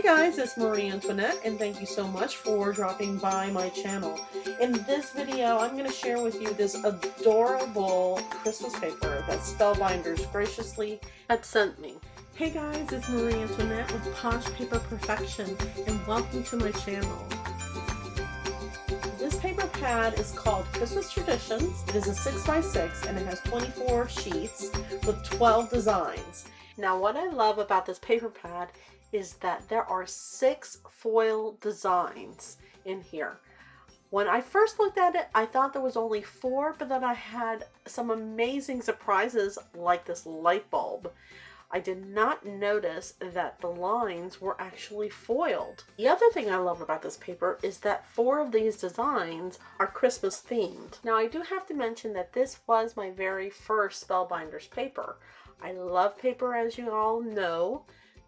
guys, it's Marie Antoinette, and thank you so much for dropping by my channel. In this video, I'm going to share with you this adorable Christmas paper that Spellbinders graciously had sent me. Hey guys, it's Marie Antoinette with PoshPaperPerfection, and welcome to my channel. This paper pad is called Christmas Traditions. It is a 6x6 and it has 24 sheets with 12 designs. Now what I love about this paper pad is that there are 6 foil designs in here. When I first looked at it, I thought there was only 4, but then I had some amazing surprises like this light bulb. I did not notice that the lines were actually foiled. The other thing I love about this paper is that 4 of these designs are Christmas themed. Now I do have to mention that this was my very first Spellbinders paper. I love paper, as you all know,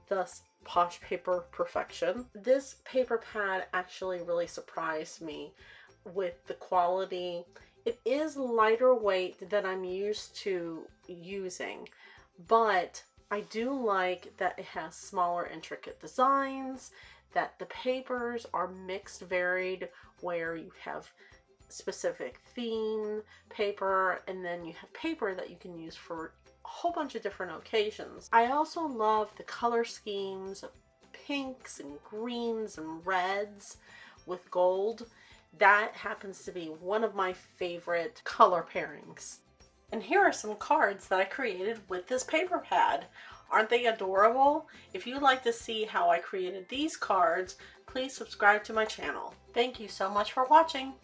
thus PoshPaperPerfection. This paper pad actually really surprised me with the quality. It is lighter weight than I'm used to using, but I do like that it has smaller intricate designs, that the papers are mixed varied, where you have specific theme paper and then you have paper that you can use for a whole bunch of different occasions. I also love the color schemes of pinks and greens and reds with gold. That happens to be one of my favorite color pairings. And here are some cards that I created with this paper pad. Aren't they adorable? If you'd like to see how I created these cards, please subscribe to my channel. Thank you so much for watching.